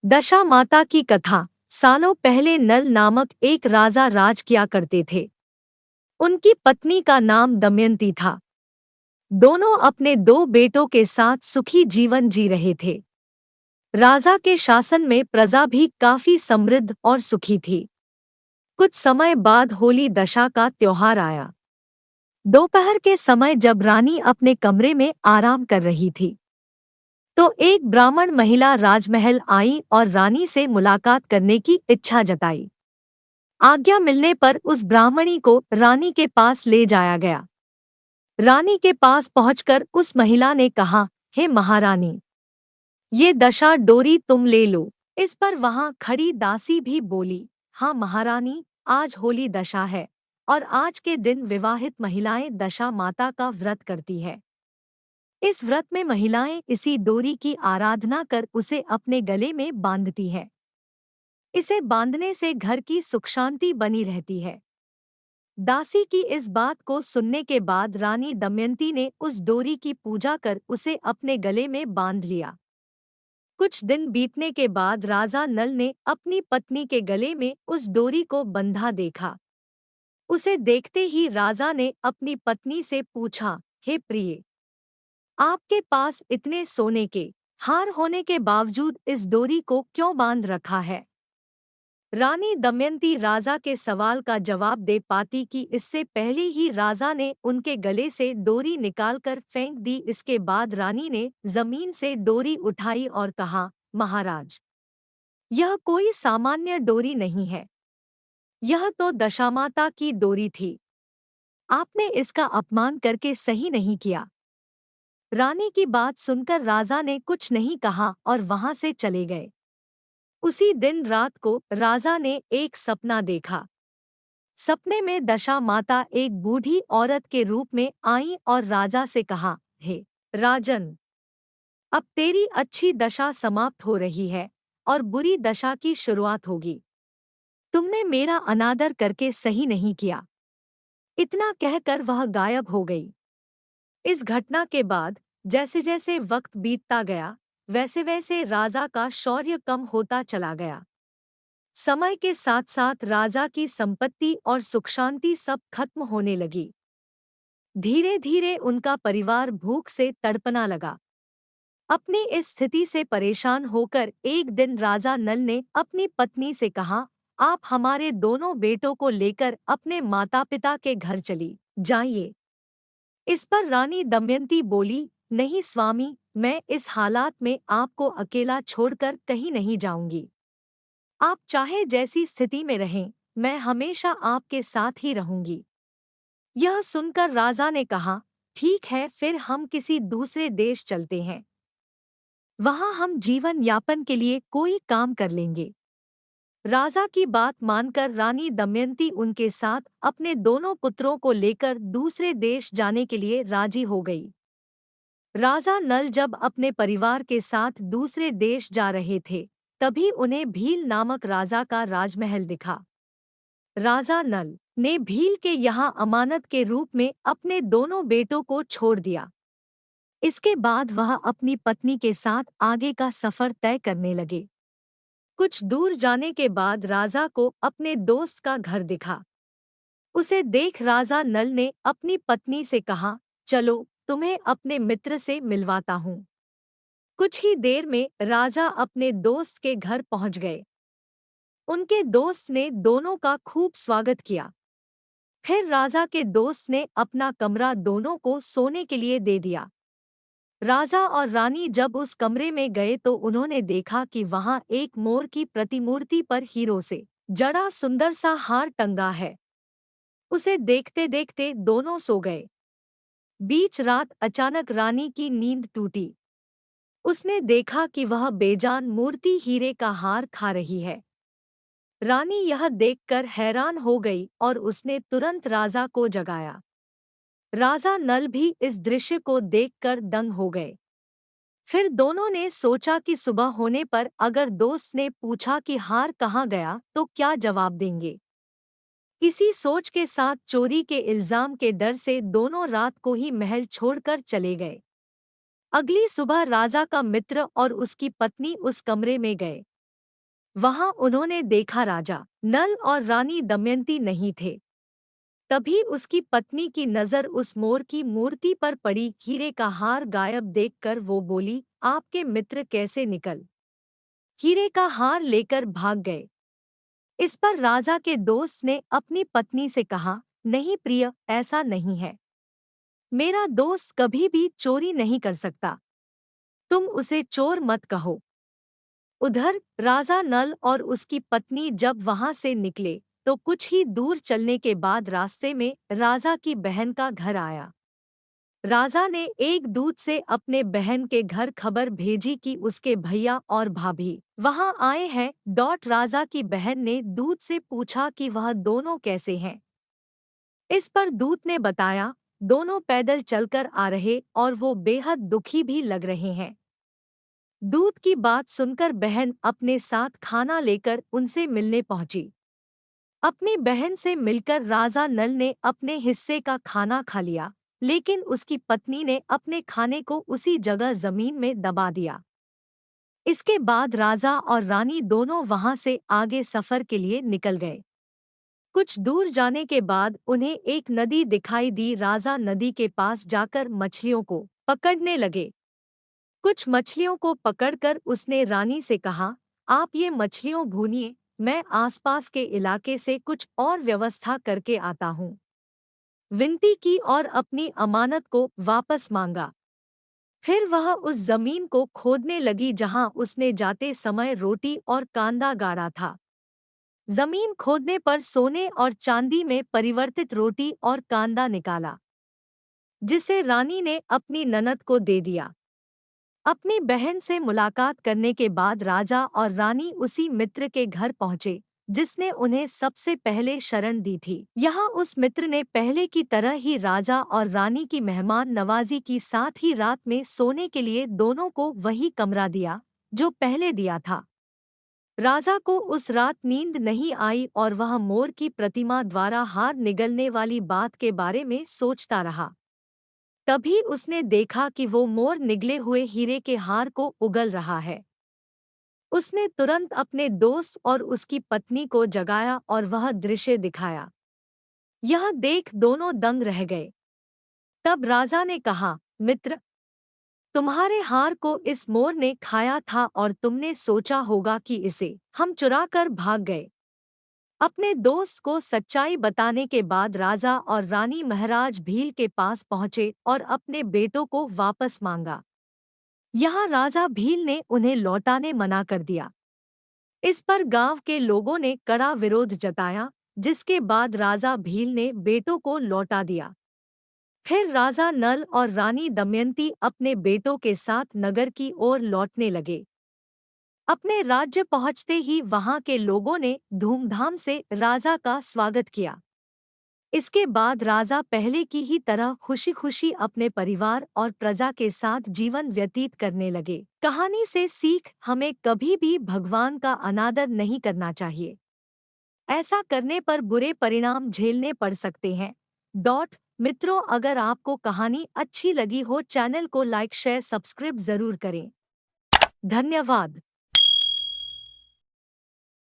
दशा माता की कथा। सालों पहले नल नामक एक राजा राज किया करते थे। उनकी पत्नी का नाम दमयंती था। दोनों अपने दो बेटों के साथ सुखी जीवन जी रहे थे। राजा के शासन में प्रजा भी काफी समृद्ध और सुखी थी। कुछ समय बाद होली दशा का त्योहार आया। दोपहर के समय जब रानी अपने कमरे में आराम कर रही थी, तो एक ब्राह्मण महिला राजमहल आई और रानी से मुलाकात करने की इच्छा जताई। आज्ञा मिलने पर उस ब्राह्मणी को रानी के पास ले जाया गया। रानी के पास पहुंचकर उस महिला ने कहा, हे महारानी, ये दशा डोरी तुम ले लो। इस पर वहां खड़ी दासी भी बोली, हाँ महारानी, आज होली दशा है और आज के दिन विवाहित महिलाएं दशा माता का व्रत करती है। इस व्रत में महिलाएं इसी डोरी की आराधना कर उसे अपने गले में बांधती है। इसे बांधने से घर की सुख शांति बनी रहती है। दासी की इस बात को सुनने के बाद रानी दमयंती ने उस डोरी की पूजा कर उसे अपने गले में बांध लिया। कुछ दिन बीतने के बाद राजा नल ने अपनी पत्नी के गले में उस डोरी को बंधा देखा। उसे देखते ही राजा ने अपनी पत्नी से पूछा, हे प्रिय, आपके पास इतने सोने के हार होने के बावजूद इस डोरी को क्यों बांध रखा है? रानी दमयंती राजा के सवाल का जवाब दे पाती कि इससे पहले ही राजा ने उनके गले से डोरी निकालकर फेंक दी। इसके बाद रानी ने जमीन से डोरी उठाई और कहा, महाराज, यह कोई सामान्य डोरी नहीं है, यह तो दशामाता की डोरी थी। आपने इसका अपमान करके सही नहीं किया। रानी की बात सुनकर राजा ने कुछ नहीं कहा और वहां से चले गए। उसी दिन रात को राजा ने एक सपना देखा। सपने में दशा माता एक बूढ़ी औरत के रूप में आई और राजा से कहा, हे राजन, अब तेरी अच्छी दशा समाप्त हो रही है और बुरी दशा की शुरुआत होगी। तुमने मेरा अनादर करके सही नहीं किया। इतना कहकर वह गायब हो गई। इस घटना के बाद जैसे जैसे वक्त बीतता गया, वैसे वैसे राजा का शौर्य कम होता चला गया। समय के साथ साथ राजा की संपत्ति और सुख शांति सब खत्म होने लगी। धीरे धीरे उनका परिवार भूख से तड़पना लगा। अपनी इस स्थिति से परेशान होकर एक दिन राजा नल ने अपनी पत्नी से कहा, आप हमारे दोनों बेटों को लेकर अपने माता पिता के घर चली जाइए। इस पर रानी दमयंती बोली, नहीं स्वामी, मैं इस हालात में आपको अकेला छोड़कर कहीं नहीं जाऊंगी। आप चाहे जैसी स्थिति में रहें, मैं हमेशा आपके साथ ही रहूंगी। यह सुनकर राजा ने कहा, ठीक है, फिर हम किसी दूसरे देश चलते हैं। वहां हम जीवन यापन के लिए कोई काम कर लेंगे। राजा की बात मानकर रानी दमयंती उनके साथ अपने दोनों पुत्रों को लेकर दूसरे देश जाने के लिए राजी हो गई। राजा नल जब अपने परिवार के साथ दूसरे देश जा रहे थे, तभी उन्हें भील नामक राजा का राजमहल दिखा। राजा नल ने भील के यहाँ अमानत के रूप में अपने दोनों बेटों को छोड़ दिया। इसके बाद वह अपनी पत्नी के साथ आगे का सफर तय करने लगे। कुछ दूर जाने के बाद राजा को अपने दोस्त का घर दिखा। उसे देख राजा नल ने अपनी पत्नी से कहा, चलो तुम्हें अपने मित्र से मिलवाता हूँ। कुछ ही देर में राजा अपने दोस्त के घर पहुंच गए। उनके दोस्त ने दोनों का खूब स्वागत किया। फिर राजा के दोस्त ने अपना कमरा दोनों को सोने के लिए दे दिया। राजा और रानी जब उस कमरे में गए तो उन्होंने देखा कि वहां एक मोर की प्रतिमूर्ति पर हीरो से जड़ा सुंदर सा हार टंगा है। उसे देखते देखते दोनों सो गए। बीच रात अचानक रानी की नींद टूटी। उसने देखा कि वह बेजान मूर्ति हीरे का हार खा रही है। रानी यह देखकर हैरान हो गई और उसने तुरंत राजा को जगाया। राजा नल भी इस दृश्य को देखकर दंग हो गए। फिर दोनों ने सोचा कि सुबह होने पर अगर दोस्त ने पूछा कि हार कहाँ गया तो क्या जवाब देंगे। इसी सोच के साथ चोरी के इल्जाम के डर से दोनों रात को ही महल छोड़कर चले गए। अगली सुबह राजा का मित्र और उसकी पत्नी उस कमरे में गए। वहां उन्होंने देखा राजा नल और रानी दमयंती नहीं थे। तभी उसकी पत्नी की नजर उस मोर की मूर्ति पर पड़ी। हीरे का हार गायब देखकर वो बोली, आपके मित्र कैसे निकल हीरे का हार लेकर भाग गए। इस पर राजा के दोस्त ने अपनी पत्नी से कहा, नहीं प्रिय, ऐसा नहीं है। मेरा दोस्त कभी भी चोरी नहीं कर सकता। तुम उसे चोर मत कहो। उधर राजा नल और उसकी पत्नी जब वहां से निकले तो कुछ ही दूर चलने के बाद रास्ते में राजा की बहन का घर आया। राजा ने एक दूत से अपने बहन के घर खबर भेजी कि उसके भैया और भाभी वहां आए हैं। राजा की बहन ने दूत से पूछा कि वह दोनों कैसे हैं। इस पर दूत ने बताया, दोनों पैदल चलकर आ रहे और वो बेहद दुखी भी लग रहे हैं। दूत की बात सुनकर बहन अपने साथ खाना लेकर उनसे मिलने पहुंची। अपनी बहन से मिलकर राजा नल ने अपने हिस्से का खाना खा लिया, लेकिन उसकी पत्नी ने अपने खाने को उसी जगह जमीन में दबा दिया। इसके बाद राजा और रानी दोनों वहां से आगे सफर के लिए निकल गए। कुछ दूर जाने के बाद उन्हें एक नदी दिखाई दी। राजा नदी के पास जाकर मछलियों को पकड़ने लगे। कुछ मछलियों को पकड़कर उसने रानी से कहा, आप ये मछलियों भूनिए, मैं आसपास के इलाके से कुछ और व्यवस्था करके आता हूँ। विनती की और अपनी अमानत को वापस मांगा। फिर वह उस जमीन को खोदने लगी जहां उसने जाते समय रोटी और कांदा गाड़ा था। जमीन खोदने पर सोने और चांदी में परिवर्तित रोटी और कांदा निकाला, जिसे रानी ने अपनी ननद को दे दिया। अपनी बहन से मुलाकात करने के बाद राजा और रानी उसी मित्र के घर पहुंचे जिसने उन्हें सबसे पहले शरण दी थी। यहाँ उस मित्र ने पहले की तरह ही राजा और रानी की मेहमान नवाजी की, साथ ही रात में सोने के लिए दोनों को वही कमरा दिया जो पहले दिया था। राजा को उस रात नींद नहीं आई और वह मोर की प्रतिमा द्वारा हार निगलने वाली बात के बारे में सोचता रहा। तभी उसने देखा कि वो मोर निगले हुए हीरे के हार को उगल रहा है। उसने तुरंत अपने दोस्त और उसकी पत्नी को जगाया और वह दृश्य दिखाया। यह देख दोनों दंग रह गए। तब राजा ने कहा, मित्र, तुम्हारे हार को इस मोर ने खाया था और तुमने सोचा होगा कि इसे हम चुरा कर भाग गए। अपने दोस्त को सच्चाई बताने के बाद राजा और रानी महाराज भील के पास पहुंचे और अपने बेटों को वापस मांगा। यहाँ राजा भील ने उन्हें लौटाने मना कर दिया। इस पर गांव के लोगों ने कड़ा विरोध जताया, जिसके बाद राजा भील ने बेटों को लौटा दिया। फिर राजा नल और रानी दमयंती अपने बेटों के साथ नगर की ओर लौटने लगे। अपने राज्य पहुंचते ही वहां के लोगों ने धूमधाम से राजा का स्वागत किया। इसके बाद राजा पहले की ही तरह खुशी खुशी अपने परिवार और प्रजा के साथ जीवन व्यतीत करने लगे। कहानी से सीख, हमें कभी भी भगवान का अनादर नहीं करना चाहिए। ऐसा करने पर बुरे परिणाम झेलने पड़ सकते हैं। मित्रों, अगर आपको कहानी अच्छी लगी हो, चैनल को लाइक शेयर सब्सक्राइब जरूर करें। धन्यवाद।